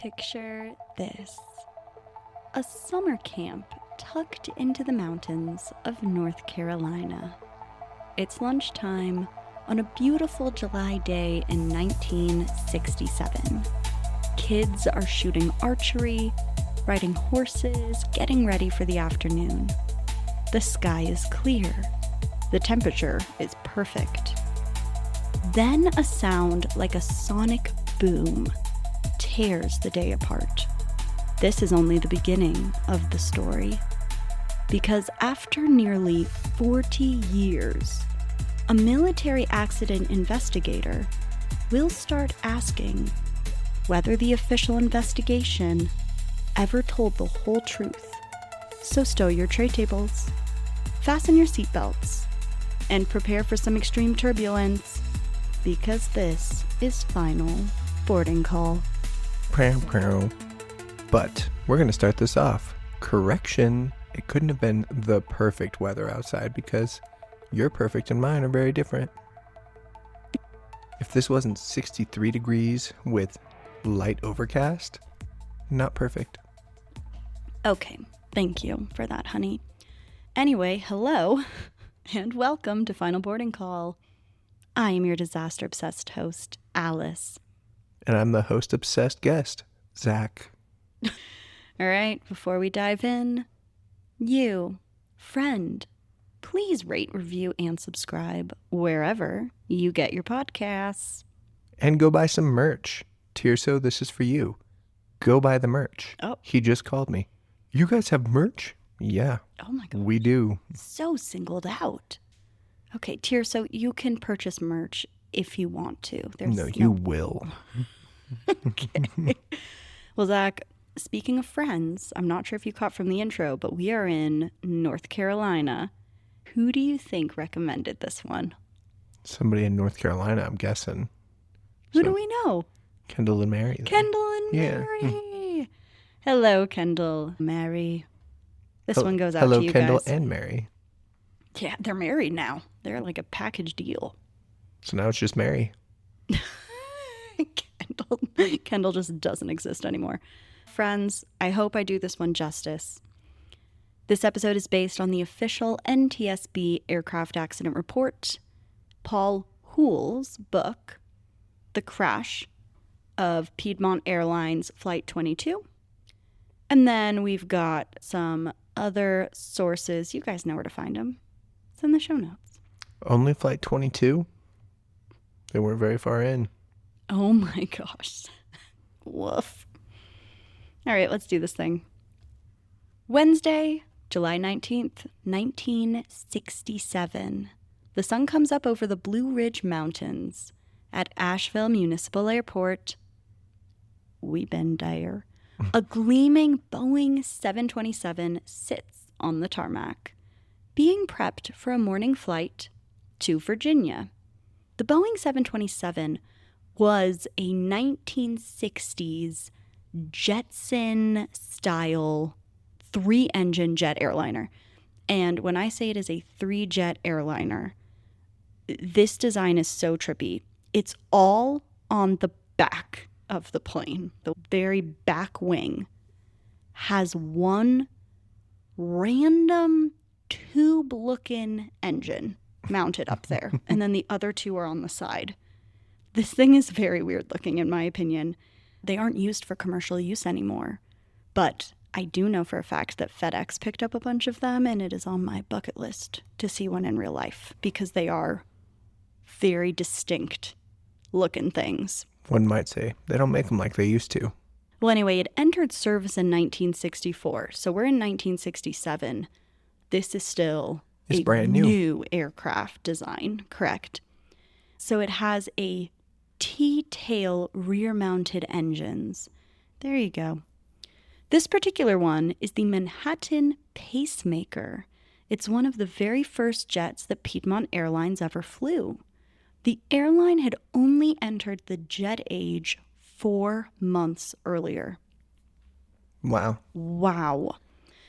Picture this. A summer camp tucked into the mountains of North Carolina. It's lunchtime on a beautiful July day in 1967. Kids are shooting archery, riding horses, getting ready for the afternoon. The sky is clear. The temperature is perfect. Then a sound like a sonic boom tears the day apart. This is only the beginning of the story. Because after nearly 40 years, a military accident investigator will start asking whether the official investigation ever told the whole truth. So stow your tray tables, fasten your seatbelts, and prepare for some extreme turbulence, because this is Final Boarding Call. But we're going to start this off. Correction, it couldn't have been the perfect weather outside because your perfect and mine are very different. If this wasn't 63 degrees with light overcast, not perfect. Okay, thank you for that, honey. Anyway, hello, and welcome to Final Boarding Call. I am your disaster-obsessed host, Alice. And I'm the host-obsessed guest, Zach. All right, before we dive in, you, friend, please rate, review, and subscribe wherever you get your podcasts. And go buy some merch. Tirso, this is for you. Go buy the merch. Oh. He just called me. You guys have merch? Yeah. Oh my God. We do. So singled out. Okay, Tirso, you can purchase merch if you want to. No, you will. Okay. Well, Zach, speaking of friends, I'm not sure if you caught from the intro, but we are in North Carolina. Who do you think recommended this one? Somebody in North Carolina, I'm guessing. Who do we know? Kendall and Mary. Kendall and Yeah. Mary. Hello, Kendall, Mary. This one goes out Hello, to you Kendall guys. and Mary. Yeah, they're married now. They're like a package deal. So now it's just Mary. Kendall just doesn't exist anymore. Friends, I hope I do this one justice. This episode is based on the official NTSB aircraft accident report, Paul Houle's book, The Crash of Piedmont Airlines Flight 22. And then we've got some other sources. You guys know where to find them. It's in the show notes. Only Flight 22? They weren't very far in. Oh my gosh. Woof. All right, let's do this thing. Wednesday, July 19th, 1967. The sun comes up over the Blue Ridge Mountains at Asheville Municipal Airport. We've been there. A gleaming Boeing 727 sits on the tarmac, being prepped for a morning flight to Virginia. The Boeing 727 was a 1960s Jetson-style three-engine jet airliner. And when I say it is a three-jet airliner, this design is so trippy. It's all on the back of the plane. The very back wing has one random tube-looking engine mounted up there, and then the other two are on the side. This thing is very weird looking, in my opinion. They aren't used for commercial use anymore, but I do know for a fact that FedEx picked up a bunch of them, and it is on my bucket list to see one in real life because they are very distinct looking things. One might say they don't make them like they used to. Well, anyway, it entered service in 1964, so we're in 1967. This is still It's a brand new aircraft design, correct? So it has a T-tail rear-mounted engines. There you go. This particular one is the Manhattan Pacemaker. It's one of the very first jets that Piedmont Airlines ever flew. The airline had only entered the jet age 4 months earlier. Wow.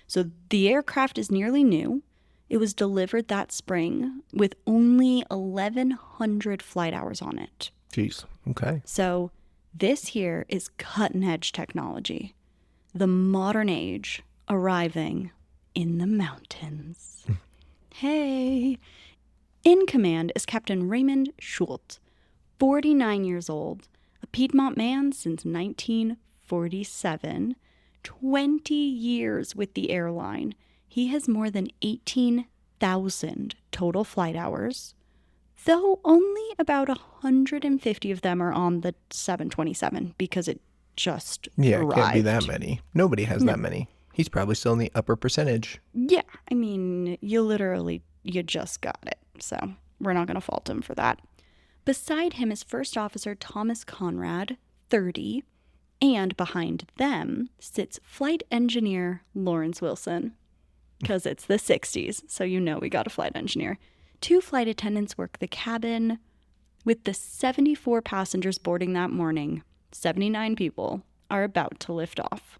So the aircraft is nearly new. It was delivered that spring with only 1,100 flight hours on it. Jeez. Okay. So This here is cutting-edge technology. The modern age arriving in the mountains. Hey! In command is Captain Raymond Houle, 49 years old, a Piedmont man since 1947, 20 years with the airline. He has more than 18,000 total flight hours, though only about 150 of them are on the 727 because it just Yeah, arrived. it can't be that many. Nobody has that many. He's probably still in the upper percentage. Yeah, I mean, you just got it, so we're not going to fault him for that. Beside him is First Officer Thomas Conrad, 30, and behind them sits Flight Engineer Lawrence Wilson, because it's the 60s, so you know we got a flight engineer. 2 flight attendants work the cabin. With the 74 passengers boarding that morning, 79 people are about to lift off.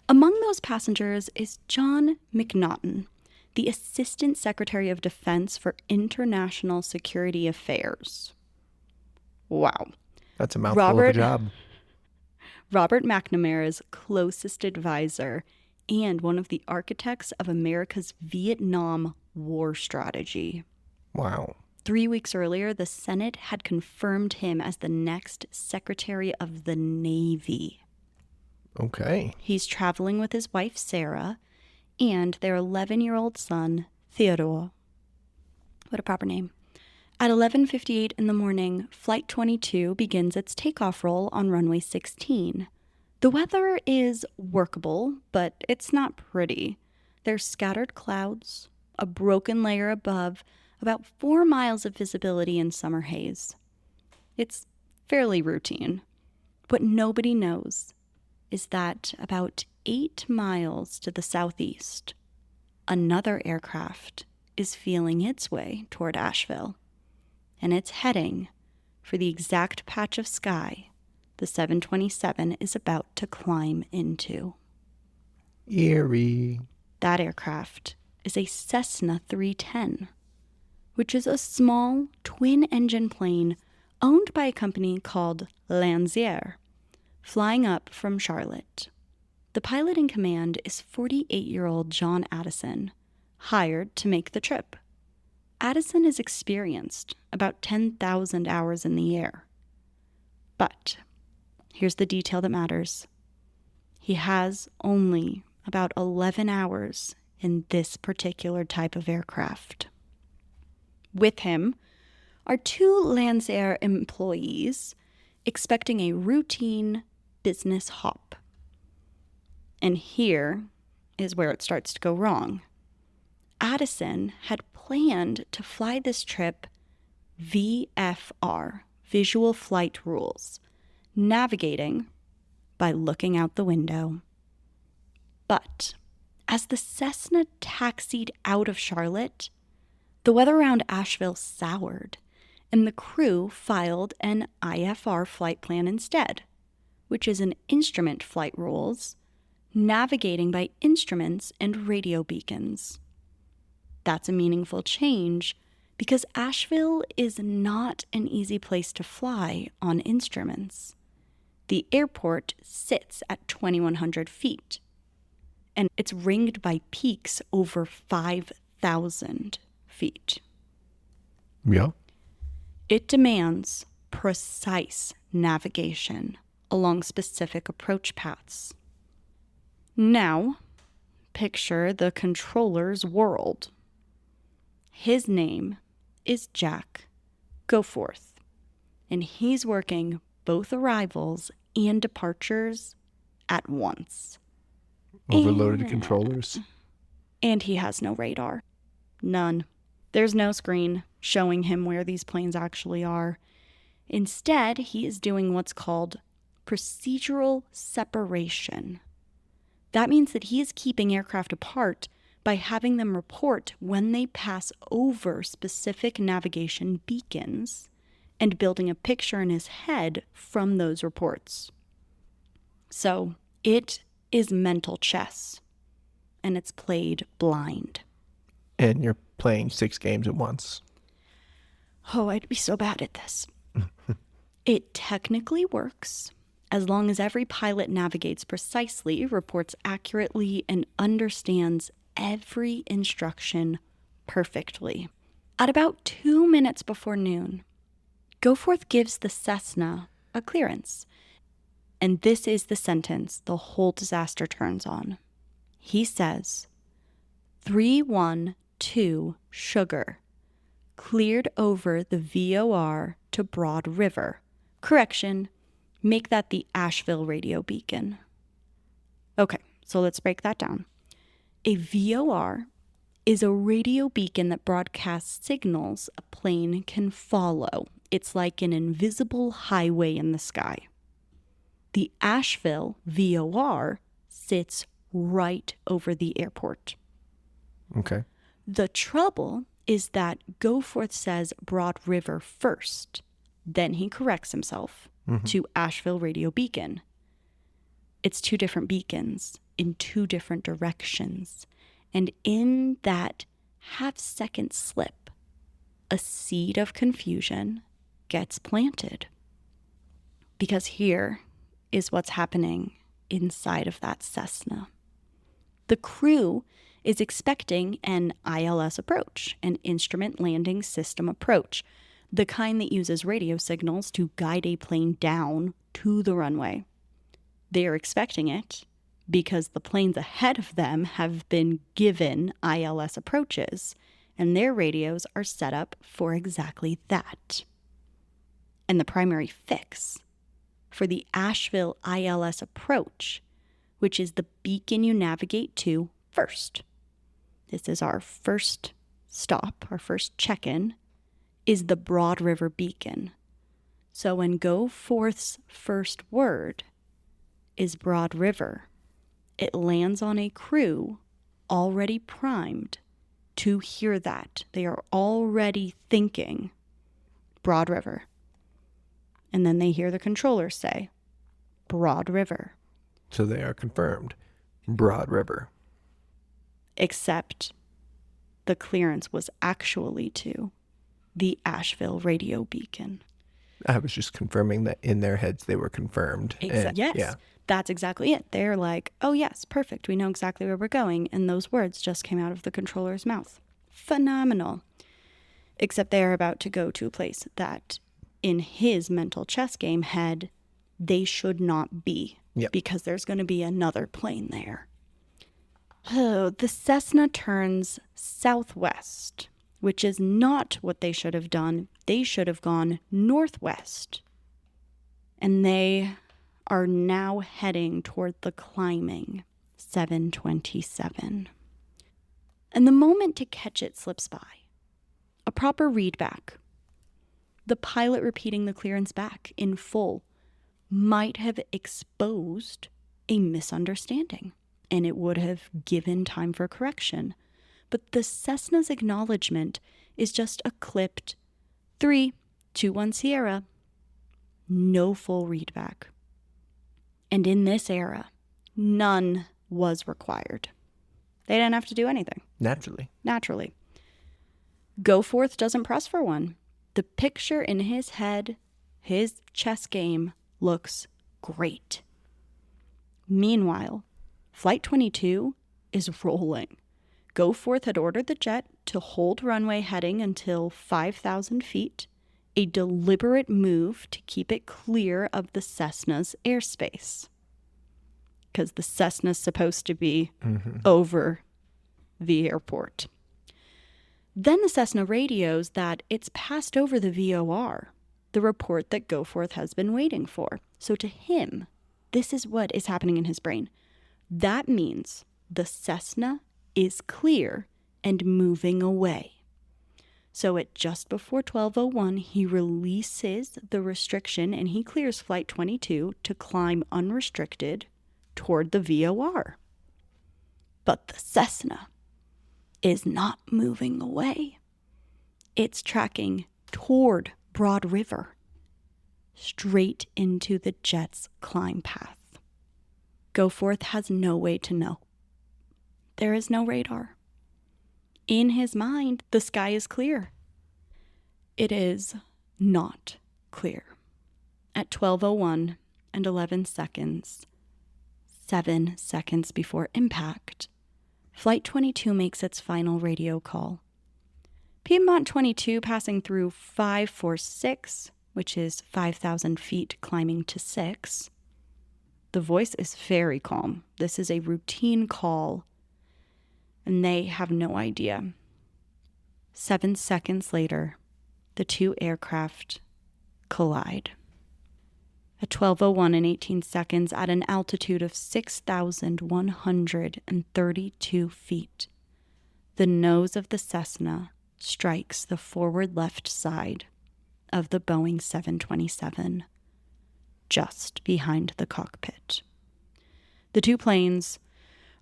Among those passengers is John McNaughton, the Assistant Secretary of Defense for International Security Affairs. Wow. That's a mouthful of a job. Robert McNamara's closest advisor and one of the architects of America's Vietnam War strategy. Wow. 3 weeks earlier, the Senate had confirmed him as the next Secretary of the Navy. Okay. He's traveling with his wife, Sarah, and their 11-year-old son, Theodore. What a proper name. At 11:58 in the morning, Flight 22 begins its takeoff roll on runway 16. The weather is workable, but it's not pretty. There's scattered clouds, a broken layer above, about 4 miles of visibility in summer haze. It's fairly routine. What nobody knows is that about 8 miles to the southeast, another aircraft is feeling its way toward Asheville, and it's heading for the exact patch of sky the 727 is about to climb into. Eerie. That aircraft is a Cessna 310, which is a small twin-engine plane owned by a company called Midair, flying up from Charlotte. The pilot in command is 48-year-old John Addison, hired to make the trip. Addison is experienced, about 10,000 hours in the air. But here's the detail that matters. He has only about 11 hours in this particular type of aircraft. With him are 2 Lansair employees expecting a routine business hop. And here is where it starts to go wrong. Addison had planned to fly this trip VFR, Visual Flight Rules, navigating by looking out the window. But as the Cessna taxied out of Charlotte, the weather around Asheville soured, and the crew filed an IFR flight plan instead, which is an instrument flight rules, navigating by instruments and radio beacons. That's a meaningful change because Asheville is not an easy place to fly on instruments. The airport sits at 2,100 feet, and it's ringed by peaks over 5,000 feet. Yeah. It demands precise navigation along specific approach paths. Now, picture the controller's world. His name is Jack Goforth, and he's working both arrivals and departures at once. Overloaded controllers. And he has no radar. None. There's no screen showing him where these planes actually are. Instead, he is doing what's called procedural separation. That means that he is keeping aircraft apart by having them report when they pass over specific navigation beacons and building a picture in his head from those reports. So it is mental chess, and it's played blind. And you're playing 6 games at once. Oh, I'd be so bad at this. It technically works, as long as every pilot navigates precisely, reports accurately, and understands every instruction perfectly. At about 2 minutes before noon, Goforth gives the Cessna a clearance. And this is the sentence the whole disaster turns on. He says, 312 Sugar, cleared over the VOR to Broad River. Correction, make that the Asheville radio beacon. Okay, so let's break that down. A VOR is a radio beacon that broadcasts signals a plane can follow. It's like an invisible highway in the sky. The Asheville VOR sits right over the airport. Okay. The trouble is that Goforth says Broad River first. Then he corrects himself to Asheville Radio Beacon. It's two different beacons in two different directions. And in that half-second slip, a seed of confusion gets planted. Because here is what's happening inside of that Cessna. The crew is expecting an ILS approach, an instrument landing system approach, the kind that uses radio signals to guide a plane down to the runway. They are expecting it because the planes ahead of them have been given ILS approaches, and their radios are set up for exactly that. And the primary fix for the Asheville ILS approach, which is the beacon you navigate to first. This is our first stop, our first check-in, is the Broad River beacon. So when Goforth's first word is Broad River, it lands on a crew already primed to hear that. They are already thinking Broad River. And then they hear the controller say, Broad River. So they are confirmed. Broad River. Except the clearance was actually to the Asheville radio beacon. I was just confirming that in their heads they were confirmed. Yes, yeah. That's exactly it. They're like, oh yes, perfect. We know exactly where we're going. And those words just came out of the controller's mouth. Phenomenal. Except they're about to go to a place that in his mental chess game head, they should not be. Yep. Because there's going to be another plane there. Oh, the Cessna turns southwest, which is not what they should have done. They should have gone northwest. And they are now heading toward the climbing 727. And the moment to catch it slips by. A proper readback. The pilot repeating the clearance back in full might have exposed a misunderstanding, and it would have given time for correction. But the Cessna's acknowledgement is just a clipped 3-2-1 Sierra. No full readback. And in this era, none was required. They didn't have to do anything. Naturally. Goforth doesn't press for one. The picture in his head, his chess game, looks great. Meanwhile, Flight 22 is rolling. Goforth had ordered the jet to hold runway heading until 5,000 feet, a deliberate move to keep it clear of the Cessna's airspace. Because the Cessna's supposed to be over the airport. Then the Cessna radios that it's passed over the VOR, the report that Goforth has been waiting for. So to him, this is what is happening in his brain. That means the Cessna is clear and moving away. So at just before 12:01, he releases the restriction and he clears Flight 22 to climb unrestricted toward the VOR. But the Cessna is not moving away. It's tracking toward Broad River, straight into the jet's climb path. Goforth has no way to know. There is no radar. In his mind, the sky is clear. It is not clear. At 12:01, and 11 seconds, 7 seconds before impact, Flight 22 makes its final radio call. Piedmont 22 passing through 546, which is 5,000 feet climbing to 6. The voice is very calm. This is a routine call, and they have no idea. 7 seconds later, the two aircraft collide. At 12:01 and 18 seconds, at an altitude of 6,132 feet, the nose of the Cessna strikes the forward left side of the Boeing 727, just behind the cockpit. The two planes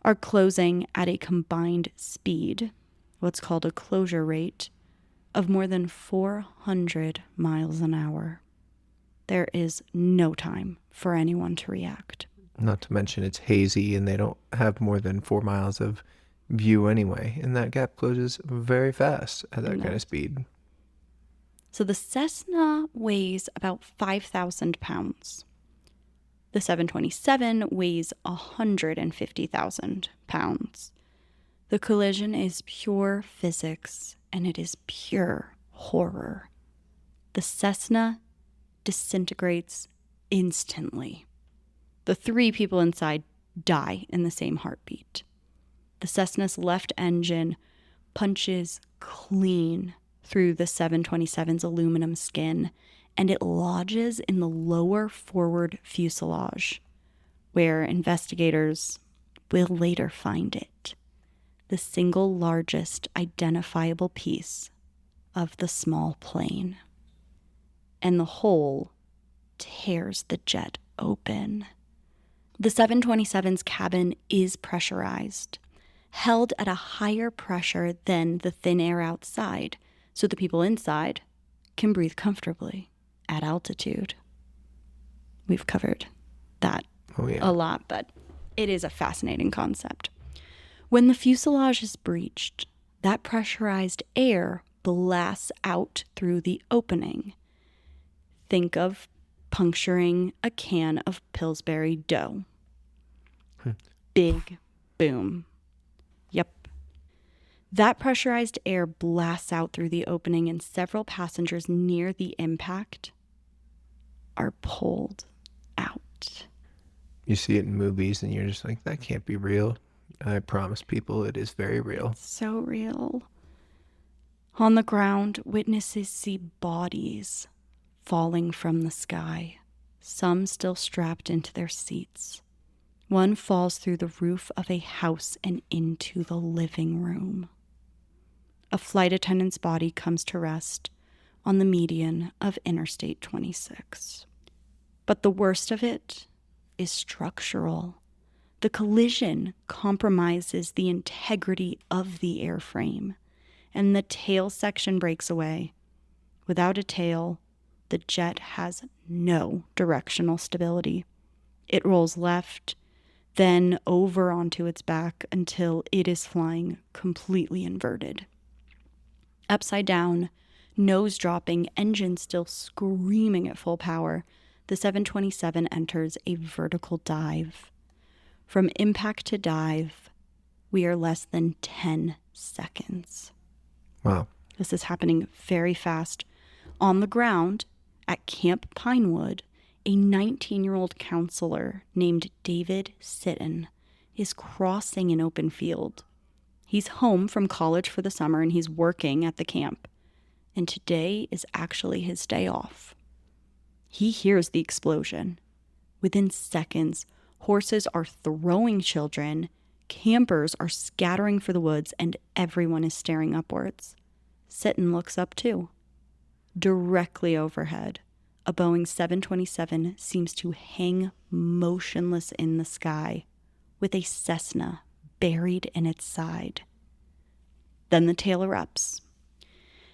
are closing at a combined speed, what's called a closure rate, of more than 400 miles an hour. There is no time for anyone to react. Not to mention it's hazy and they don't have more than 4 miles of view anyway. And that gap closes very fast at that kind of speed. So the Cessna weighs about 5,000 pounds. The 727 weighs 150,000 pounds. The collision is pure physics, and it is pure horror. The Cessna disintegrates instantly. The 3 people inside die in the same heartbeat. The Cessna's left engine punches clean through the 727's aluminum skin, and it lodges in the lower forward fuselage, where investigators will later find it, the single largest identifiable piece of the small plane. And the hole tears the jet open. The 727's cabin is pressurized, held at a higher pressure than the thin air outside, so the people inside can breathe comfortably at altitude. We've covered that a lot, but it is a fascinating concept. When the fuselage is breached, that pressurized air blasts out through the opening. Think of puncturing a can of Pillsbury dough. Big boom. Yep. That pressurized air blasts out through the opening, and several passengers near the impact are pulled out. You see it in movies and you're just like, that can't be real. I promise people it is very real. So real. On the ground, witnesses see bodies falling from the sky, some still strapped into their seats. One falls through the roof of a house and into the living room. A flight attendant's body comes to rest on the median of Interstate 26. But the worst of it is structural. The collision compromises the integrity of the airframe, and the tail section breaks away. Without a tail, the jet has no directional stability. It rolls left, then over onto its back until it is flying completely inverted. Upside down, nose dropping, engine still screaming at full power, the 727 enters a vertical dive. From impact to dive, we are less than 10 seconds. Wow. This is happening very fast. On the ground at Camp Pinewood, a 19-year-old counselor named David Sitton is crossing an open field. He's home from college for the summer and he's working at the camp. And today is actually his day off. He hears the explosion. Within seconds, horses are throwing children, campers are scattering for the woods, and everyone is staring upwards. Sitton looks up too. Directly overhead, a Boeing 727 seems to hang motionless in the sky, with a Cessna buried in its side. Then the tail erupts,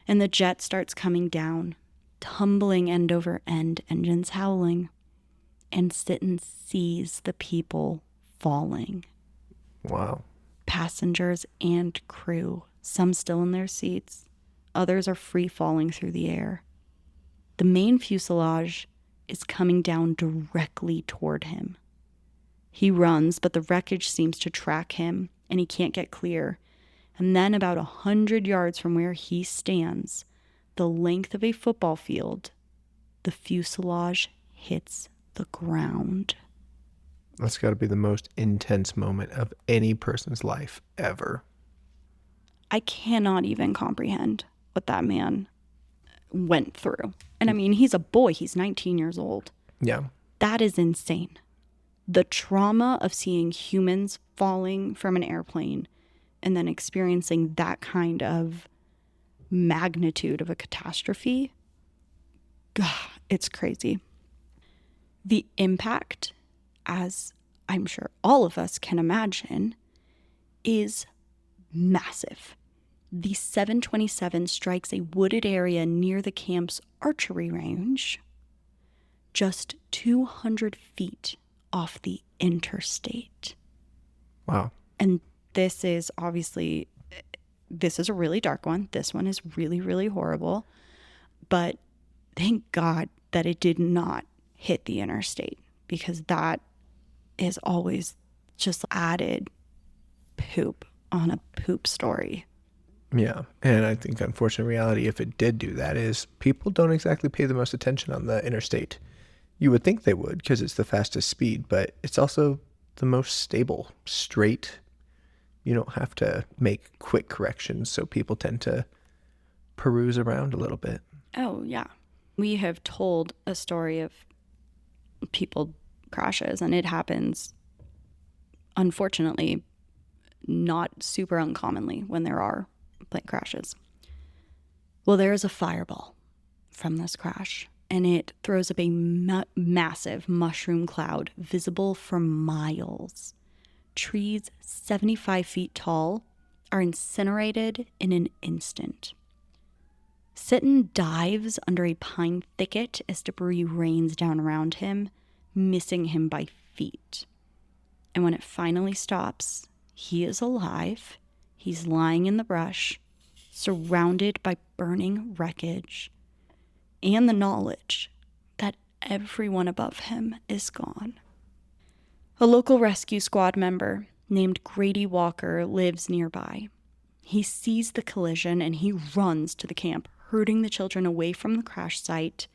and the jet starts coming down, tumbling end over end, engines howling, and Sitton sees the people falling. Wow. Passengers and crew, some still in their seats, others are free falling through the air. The main fuselage is coming down directly toward him. He runs, but the wreckage seems to track him, and he can't get clear. And then about 100 yards from where he stands, the length of a football field, the fuselage hits the ground. That's got to be the most intense moment of any person's life ever. I cannot even comprehend what that man went through. And I mean, he's a boy. He's 19 years old. Yeah. That is insane. The trauma of seeing humans falling from an airplane and then experiencing that kind of magnitude of a catastrophe, God, it's crazy. The impact, as I'm sure all of us can imagine, is massive. The 727 strikes a wooded area near the camp's archery range, just 200 feet off the interstate. Wow. And this is obviously, this is a really dark one. This one is really, really horrible. But thank God that it did not hit the interstate, because that is always just added poop on a poop story. Yeah. And I think, unfortunate reality, if it did do that, is people don't exactly pay the most attention on the interstate. You would think they would, because it's the fastest speed, but it's also the most stable, straight. You don't have to make quick corrections, so people tend to peruse around a little bit. Oh, yeah. We have told a story of people crashes, and it happens, unfortunately, not super uncommonly when there are plane crashes. Well, there is a fireball from this crash, and it throws up a massive mushroom cloud visible for miles. Trees 75 feet tall are incinerated in an instant. Sitton dives under a pine thicket as debris rains down around him, missing him by feet. And when it finally stops, he is alive. He's lying in the brush, surrounded by burning wreckage, and the knowledge that everyone above him is gone. A local rescue squad member named Grady Walker lives nearby. He sees the collision and he runs to the camp, herding the children away from the crash site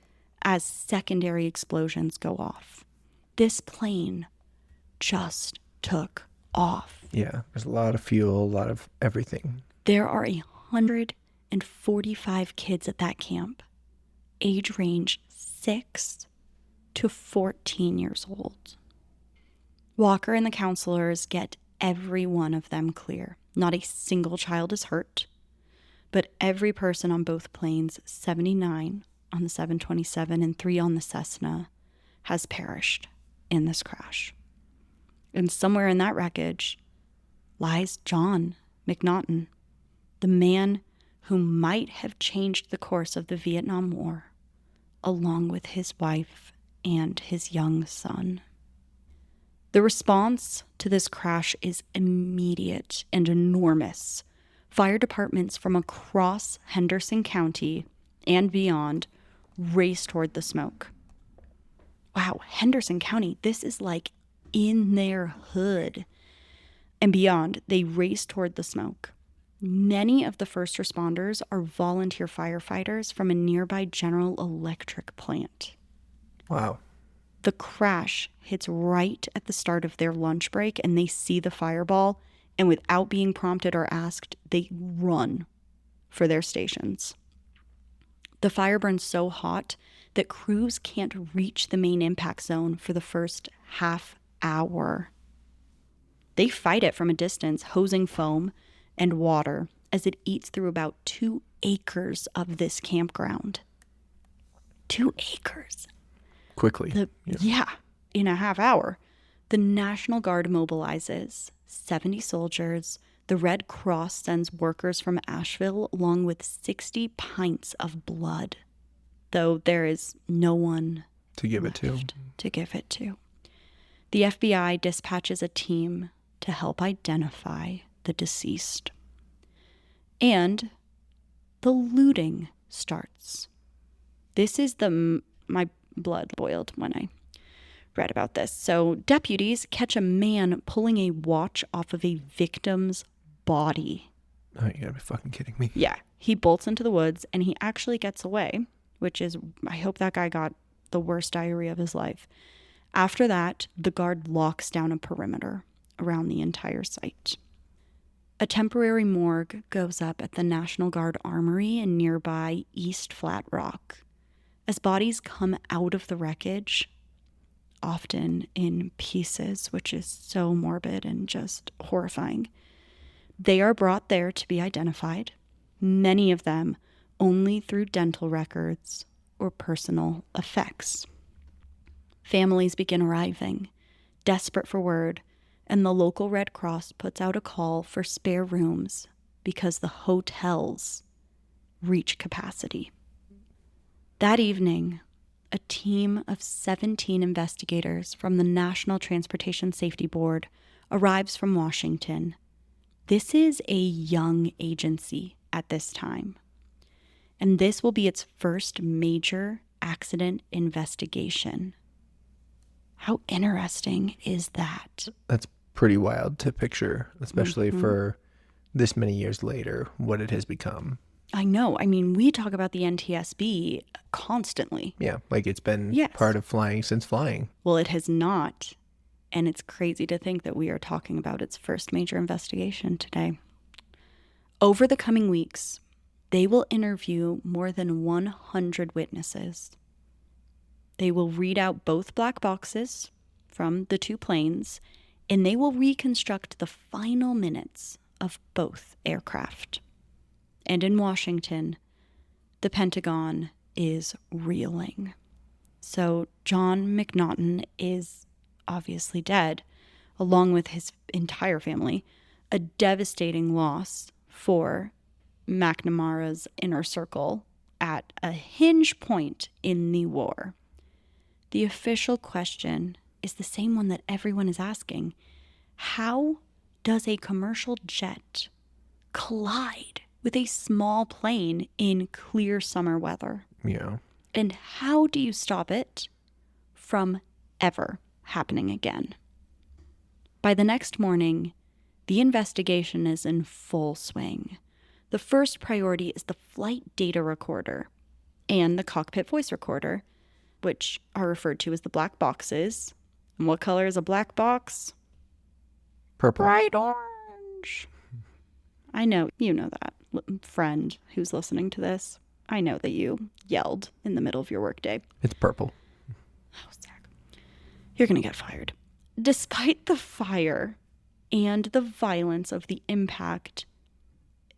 as secondary explosions go off. This plane just took off. Yeah, there's a lot of fuel, a lot of everything. There are 145 kids at that camp, age range 6 to 14 years old. Walker and the counselors get every one of them clear. Not a single child is hurt, but every person on both planes, 79 on the 727 and 3 on the Cessna, has perished in this crash. And somewhere in that wreckage lies John McNaughton, the man who might have changed the course of the Vietnam War, along with his wife and his young son. The response to this crash is immediate and enormous. Fire departments from across Henderson County and beyond race toward the smoke. Wow, Henderson County, this is like in their hood. And beyond, they race toward the smoke. Many of the first responders are volunteer firefighters from a nearby General Electric plant. Wow. The crash hits right at the start of their lunch break, and they see the fireball, and without being prompted or asked, they run for their stations. The fire burns so hot that crews can't reach the main impact zone for the first half hour. They fight it from a distance, hosing foam and water as it eats through about 2 acres of this campground. 2 acres. Quickly. In a half hour. The National Guard mobilizes 70 soldiers. The Red Cross sends workers from Asheville along with 60 pints of blood, though there is no one to give it to. The FBI dispatches a team to help identify the deceased. And the looting starts. This is blood boiled when I read about this. So deputies catch a man pulling a watch off of a victim's body. Oh, you gotta be fucking kidding me. Yeah. He bolts into the woods and he actually gets away, which is, I hope that guy got the worst diarrhea of his life. After that, the guard locks down a perimeter around the entire site. A temporary morgue goes up at the National Guard Armory in nearby East Flat Rock. As bodies come out of the wreckage, often in pieces, which is so morbid and just horrifying, they are brought there to be identified, many of them only through dental records or personal effects. Families begin arriving, desperate for word, and the local Red Cross puts out a call for spare rooms because the hotels reach capacity. That evening, a team of 17 investigators from the National Transportation Safety Board arrives from Washington. This is a young agency at this time, and this will be its first major accident investigation. How interesting is that? That's pretty wild to picture, especially for this many years later, what it has become. I know. I mean, we talk about the NTSB constantly. Yeah, like it's been part of flying since flying. Well, it has not. And it's crazy to think that we are talking about its first major investigation today. Over the coming weeks, they will interview more than 100 witnesses. They will read out both black boxes from the two planes, and they will reconstruct the final minutes of both aircraft. And in Washington, the Pentagon is reeling. So John McNaughton is obviously dead, along with his entire family, a devastating loss for McNamara's inner circle at a hinge point in the war. The official question is the same one that everyone is asking. How does a commercial jet collide with a small plane in clear summer weather? Yeah. And how do you stop it from ever happening again? By the next morning, the investigation is in full swing. The first priority is the flight data recorder and the cockpit voice recorder, which are referred to as the black boxes. And what color is a black box? Purple. Bright orange. I know, you know that, friend who's listening to this. I know that you yelled in the middle of your workday. It's purple. Oh, Zach. You're going to get fired. Despite the fire and the violence of the impact,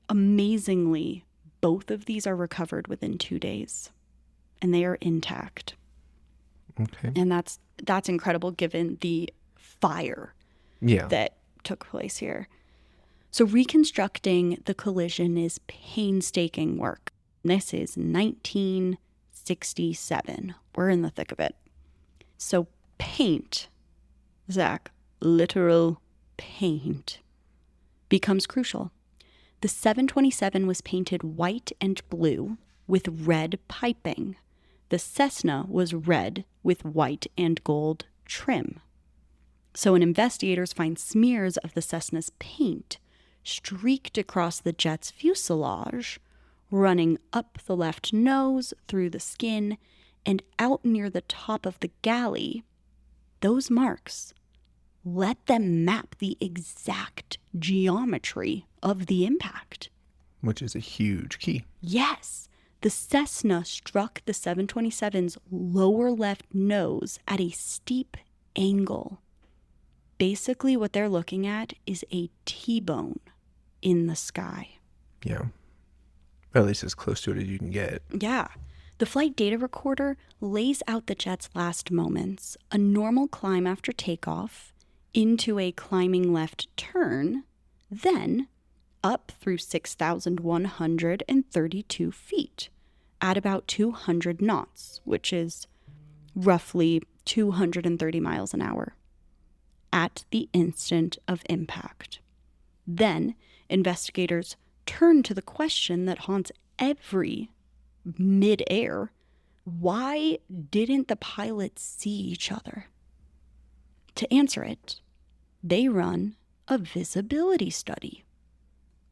amazingly, both of these are recovered within 2 days. And they are intact. Okay. And that's incredible given the fire that took place here. So reconstructing the collision is painstaking work. This is 1967. We're in the thick of it. So paint, Zach, literal paint, becomes crucial. The 727 was painted white and blue with red piping. The Cessna was red with white and gold trim. So when investigators find smears of the Cessna's paint streaked across the jet's fuselage, running up the left nose, through the skin, and out near the top of the galley, those marks let them map the exact geometry of the impact. Which is a huge key. Yes. The Cessna struck the 727's lower left nose at a steep angle. Basically, what they're looking at is a T-bone in the sky. Yeah. Or at least as close to it as you can get. Yeah. The flight data recorder lays out the jet's last moments, a normal climb after takeoff, into a climbing left turn, then up through 6,132 feet at about 200 knots, which is roughly 230 miles an hour, at the instant of impact. Then investigators turn to the question that haunts every midair Why didn't the pilots see each other? To answer it, they run a visibility study.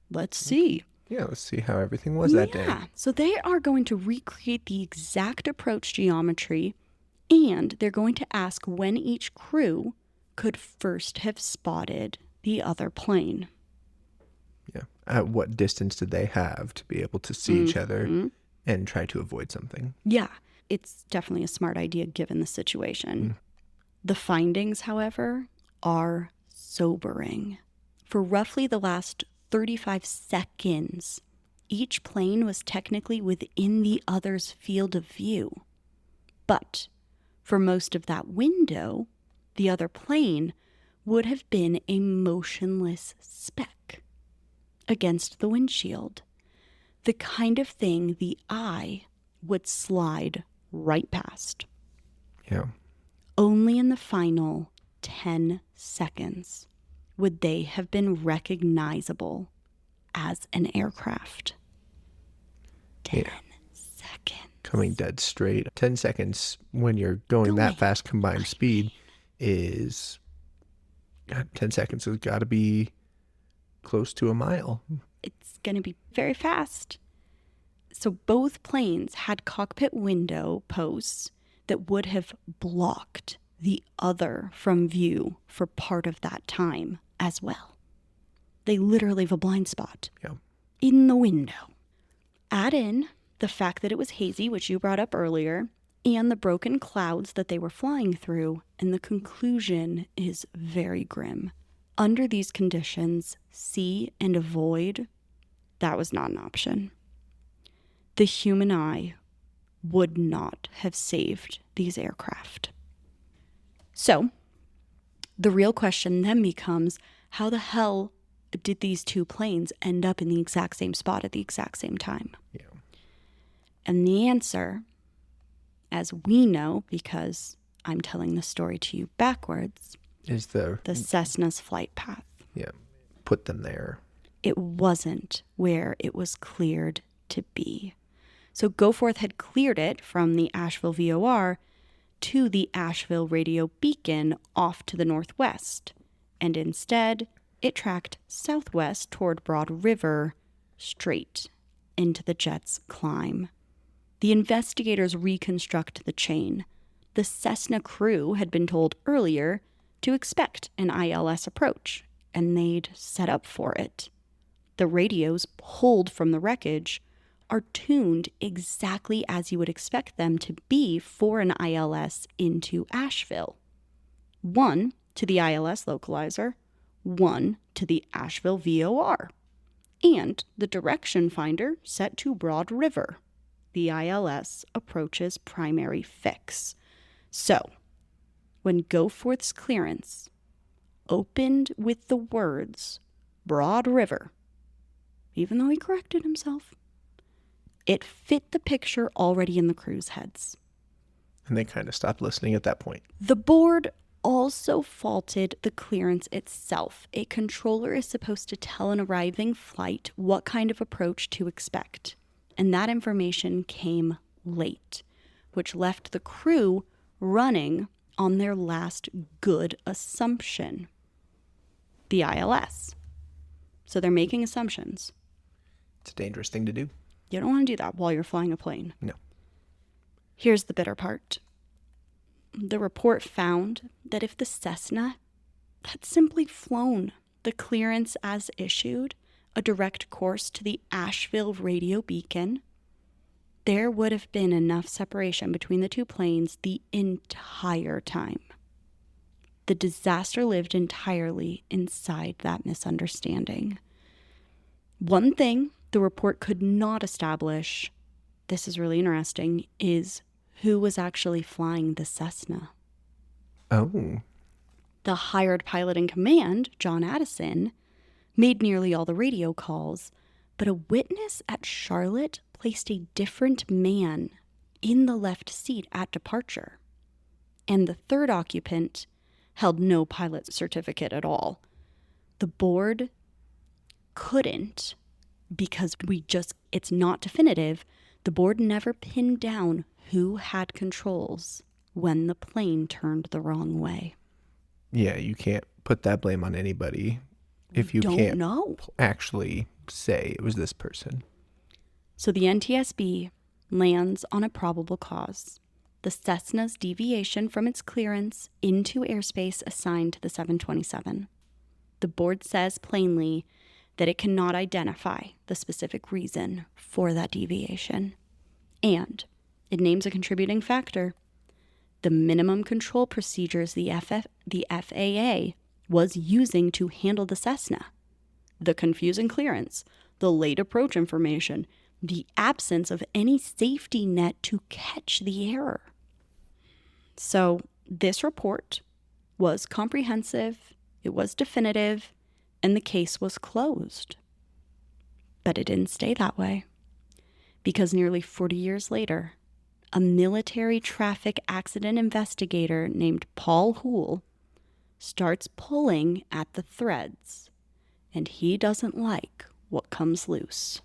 Let's see. Yeah, let's see how everything was that day. So they are going to recreate the exact approach geometry, and they're going to ask when each crew could first have spotted the other plane. Yeah. At what distance did they have to be able to see each other and try to avoid something? Yeah, it's definitely a smart idea given the situation. The findings, however, are sobering. For roughly the last 35 seconds, each plane was technically within the other's field of view. But for most of that window, the other plane would have been a motionless speck against the windshield. The kind of thing the eye would slide right past. Yeah. Only in the final 10 seconds would they have been recognizable as an aircraft. 10 seconds. Coming dead straight. 10 seconds when you're going that fast combined speed is... 10 seconds has got to be close to a mile. It's going to be very fast. So both planes had cockpit window posts that would have blocked the other from view for part of that time as well. They literally have a blind spot in the window. Add in the fact that it was hazy, which you brought up earlier, and the broken clouds that they were flying through, and the conclusion is very grim. Under these conditions, see and avoid, that was not an option. The human eye would not have saved these aircraft. So, the real question then becomes, how the hell did these two planes end up in the exact same spot at the exact same time? Yeah. And the answer, as we know, because I'm telling the story to you backwards, is the Cessna's flight path. Yeah. Put them there. It wasn't where it was cleared to be. So Goforth had cleared it from the Asheville VOR to the Asheville radio beacon off to the northwest, and instead it tracked southwest toward Broad River, straight into the jet's climb. The investigators reconstruct the chain. The Cessna crew had been told earlier to expect an ILS approach, and they'd set up for it. The radios pulled from the wreckage are tuned exactly as you would expect them to be for an ILS into Asheville. One to the ILS localizer, one to the Asheville VOR, and the direction finder set to Broad River, the ILS approach's primary fix. So, when Goforth's clearance opened with the words Broad River, even though he corrected himself, it fit the picture already in the crew's heads. And they kind of stopped listening at that point. The board also faulted the clearance itself. A controller is supposed to tell an arriving flight what kind of approach to expect. And that information came late, which left the crew running on their last good assumption, the ILS. So they're making assumptions. It's a dangerous thing to do. You don't want to do that while you're flying a plane. No. Here's the bitter part. The report found that if the Cessna had simply flown the clearance as issued, a direct course to the Asheville radio beacon, there would have been enough separation between the two planes the entire time. The disaster lived entirely inside that misunderstanding. One thing the report could not establish, this is really interesting, is who was actually flying the Cessna. Oh. The hired pilot in command, John Addison, made nearly all the radio calls, but a witness at Charlotte placed a different man in the left seat at departure. And the third occupant held no pilot certificate at all. The board couldn't, because it's not definitive, the board never pinned down who had controls when the plane turned the wrong way. Yeah, you can't put that blame on anybody if you Don't can't know. actually say it was this person. So the NTSB lands on a probable cause: the Cessna's deviation from its clearance into airspace assigned to the 727. The board says plainly that it cannot identify the specific reason for that deviation. And it names a contributing factor: the minimum control procedures the FAA was using to handle the Cessna, the confusing clearance, the late approach information, the absence of any safety net to catch the error. So this report was comprehensive, it was definitive, and the case was closed. But it didn't stay that way, because nearly 40 years later, a military traffic accident investigator named Paul Houle starts pulling at the threads, and he doesn't like what comes loose.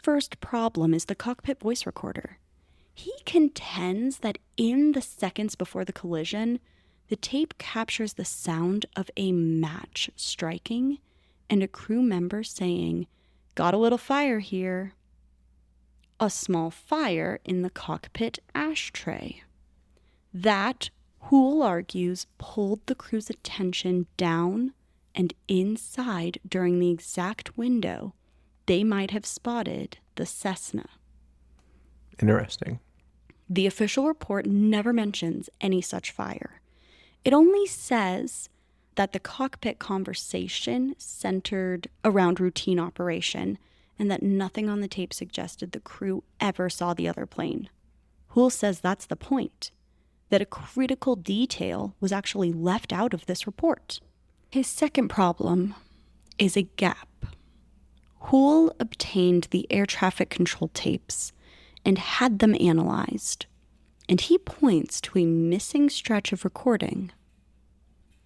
First problem is the cockpit voice recorder. He contends that in the seconds before the collision, the tape captures the sound of a match striking and a crew member saying, "Got a little fire here." A small fire in the cockpit ashtray. That, Houle argues, pulled the crew's attention down and inside during the exact window they might have spotted the Cessna. Interesting. The official report never mentions any such fire. It only says that the cockpit conversation centered around routine operation and that nothing on the tape suggested the crew ever saw the other plane. Houle says that's the point, that a critical detail was actually left out of this report. His second problem is a gap. Houle obtained the air traffic control tapes and had them analyzed, and he points to a missing stretch of recording.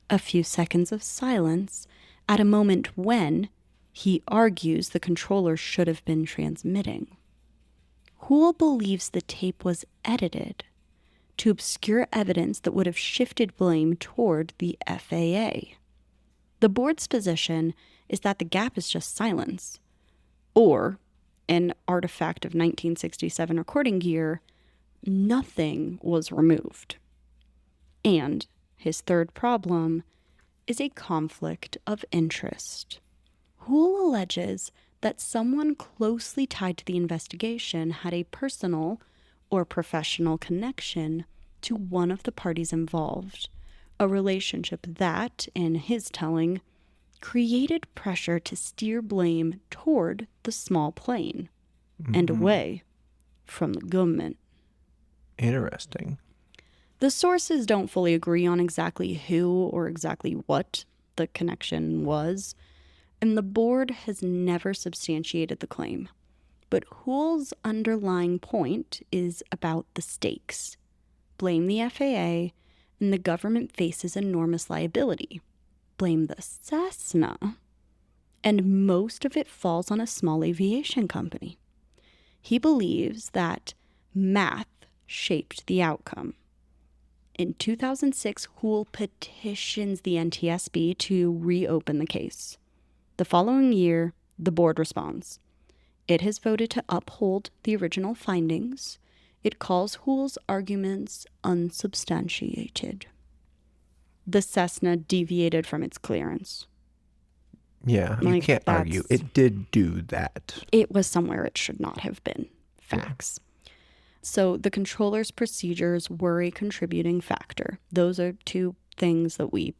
A few seconds of silence at a moment when he argues the controller should have been transmitting. Houle believes the tape was edited to obscure evidence that would have shifted blame toward the FAA. The board's position is that the gap is just silence, or an artifact of 1967 recording gear, nothing was removed. And his third problem is a conflict of interest. Houle alleges that someone closely tied to the investigation had a personal or professional connection to one of the parties involved, a relationship that, in his telling, created pressure to steer blame toward the small plane and away from the government. Interesting. The sources don't fully agree on exactly who or exactly what the connection was, and the board has never substantiated the claim. But Houle's underlying point is about the stakes. Blame the FAA, and the government faces enormous liability. Blame the Cessna, and most of it falls on a small aviation company. He believes that math shaped the outcome. In 2006, Houle petitions the NTSB to reopen the case. The following year, the board responds. It has voted to uphold the original findings. It calls Houle's arguments unsubstantiated. The Cessna deviated from its clearance. Yeah, you can't argue. It did do that. It was somewhere it should not have been. Facts. So the controller's procedures were a contributing factor. Those are two things that we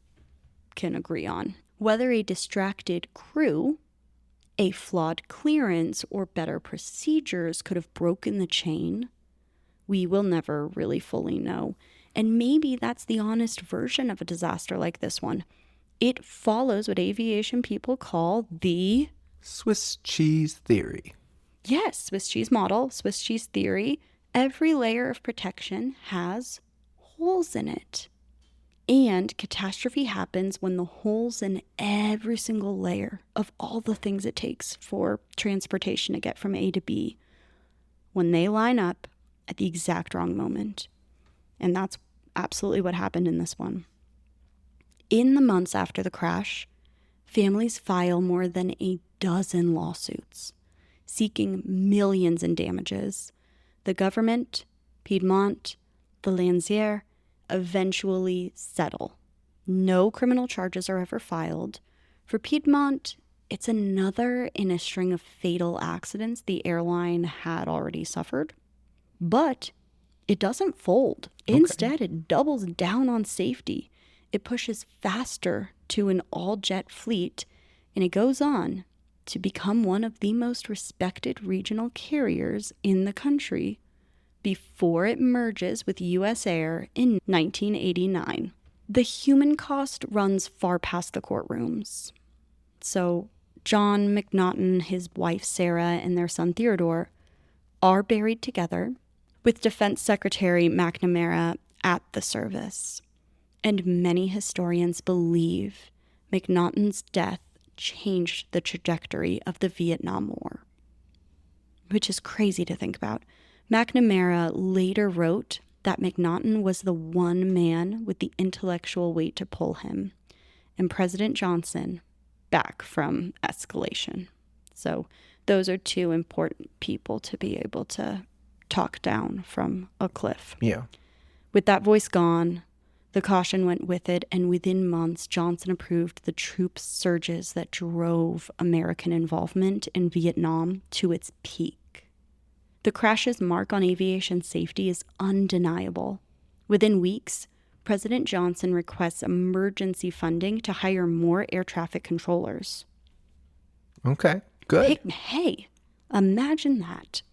can agree on. Whether a distracted crew, a flawed clearance, or better procedures could have broken the chain, we will never really fully know. And maybe that's the honest version of a disaster like this one. It follows what aviation people call the Swiss cheese theory. Yes, Swiss cheese model, Swiss cheese theory. Every layer of protection has holes in it. And catastrophe happens when the holes in every single layer of all the things it takes for transportation to get from A to B, when they line up at the exact wrong moment. And that's absolutely what happened in this one. In the months after the crash, families file more than a dozen lawsuits seeking millions in damages. The government, Piedmont, the Lancier eventually settle. No criminal charges are ever filed. For Piedmont, it's another in a string of fatal accidents the airline had already suffered. But it doesn't fold. Instead, it doubles down on safety. It pushes faster to an all-jet fleet, and it goes on to become one of the most respected regional carriers in the country before it merges with U.S. Air in 1989. The human cost runs far past the courtrooms. So John McNaughton, his wife Sarah, and their son Theodore are buried together with Defense Secretary McNamara at the service. And many historians believe McNaughton's death changed the trajectory of the Vietnam War, which is crazy to think about. McNamara later wrote that McNaughton was the one man with the intellectual weight to pull him, and President Johnson back from escalation. So those are two important people to be able to talk down from a cliff. Yeah. With that voice gone, the caution went with it, and within months, Johnson approved the troop surges that drove American involvement in Vietnam to its peak. The crash's mark on aviation safety is undeniable. Within weeks, President Johnson requests emergency funding to hire more air traffic controllers. Okay, good. Hey, imagine that.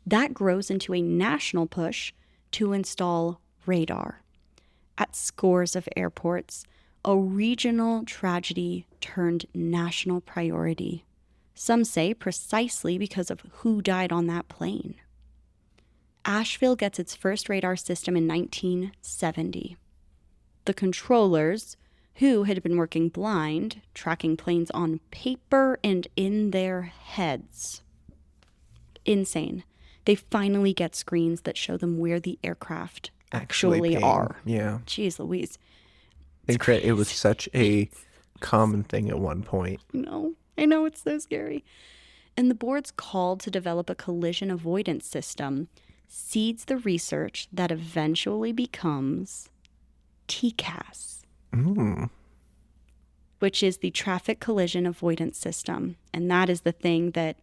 That grows into a national push to install radar. At scores of airports, a regional tragedy turned national priority. Some say precisely because of who died on that plane. Asheville gets its first radar system in 1970. The controllers, who had been working blind, tracking planes on paper and in their heads. Insane. They finally get screens that show them where the aircraft actually are. Yeah. Jeez Louise. It was such a common thing at one point. No, I know, it's so scary. And the board's call to develop a collision avoidance system seeds the research that eventually becomes TCAS, which is the Traffic Collision Avoidance System. And that is the thing that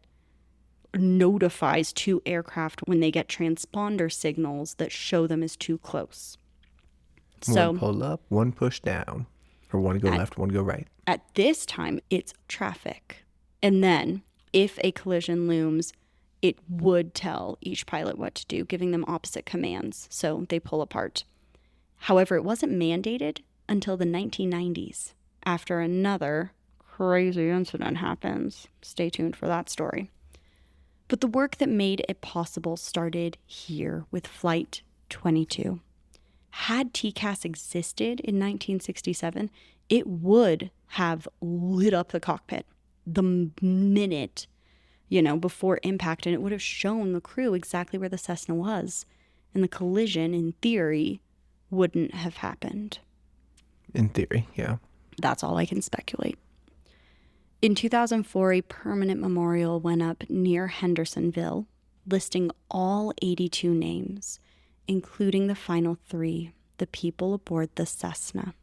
notifies two aircraft when they get transponder signals that show them as too close. So one pull up, one push down, or one go left, one go right. At this time, it's traffic. And then if a collision looms, it would tell each pilot what to do, giving them opposite commands. So they pull apart. However, it wasn't mandated until the 1990s, after another crazy incident happens. Stay tuned for that story. But the work that made it possible started here with Flight 22. Had TCAS existed in 1967, it would have lit up the cockpit the minute, before impact, and it would have shown the crew exactly where the Cessna was. And the collision, in theory, wouldn't have happened. In theory, yeah. That's all I can speculate. In 2004, a permanent memorial went up near Hendersonville, listing all 82 names, including the final 3, the people aboard the Cessna.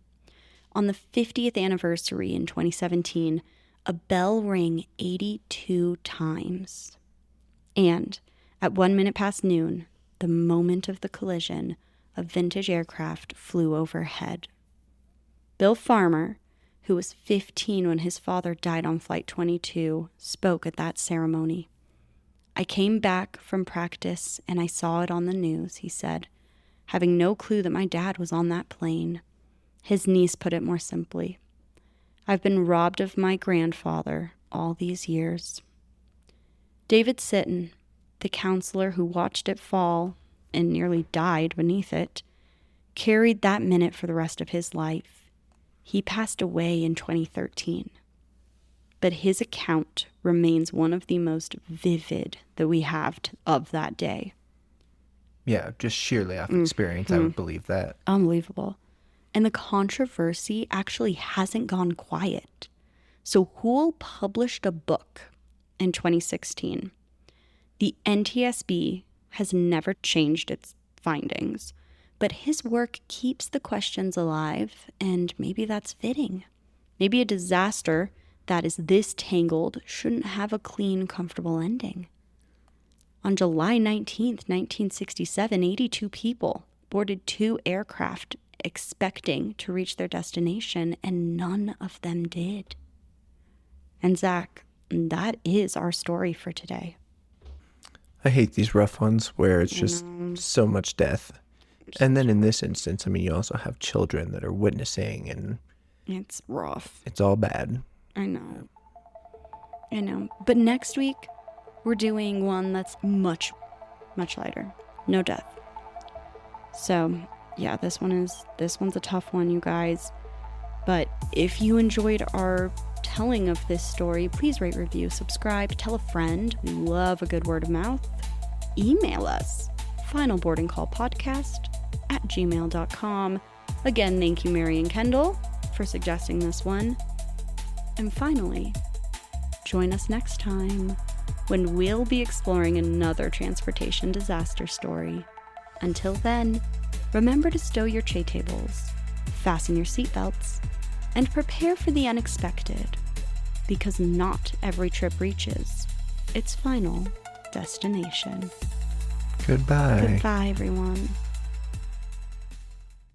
On the 50th anniversary in 2017, a bell rang 82 times. And at 1 minute past noon, the moment of the collision, a vintage aircraft flew overhead. Bill Farmer, who was 15 when his father died on Flight 22, spoke at that ceremony. "I came back from practice and I saw it on the news," he said, having no clue that my dad was on that plane. His niece put it more simply. "I've been robbed of my grandfather all these years." David Sitton, the counselor who watched it fall and nearly died beneath it, carried that minute for the rest of his life. He passed away in 2013, but his account remains one of the most vivid that we have of that day. Yeah, just sheerly off experience, I would believe that. Unbelievable. And the controversy actually hasn't gone quiet. So Houle published a book in 2016. The NTSB has never changed its findings, but his work keeps the questions alive, and maybe that's fitting. Maybe a disaster that is this tangled shouldn't have a clean, comfortable ending. On July 19th, 1967, 82 people boarded 2 aircraft expecting to reach their destination, and none of them did. And Zach, that is our story for today. I hate these rough ones where it's just so much death. And then in this instance, I mean, you also have children that are witnessing, and It's rough. it's all bad. I know. But next week, we're doing one that's much, much lighter. No death. So, yeah, this one's a tough one, you guys. But if you enjoyed our telling of this story, please rate, review, subscribe, tell a friend. We love a good word of mouth. Email us, finalboardingcallpodcast@gmail.com. Again, thank you, Mary and Kendall, for suggesting this one. And finally, join us next time when we'll be exploring another transportation disaster story. Until then, remember to stow your tray tables, fasten your seatbelts, and prepare for the unexpected, because not every trip reaches its final destination. Goodbye. Goodbye, everyone.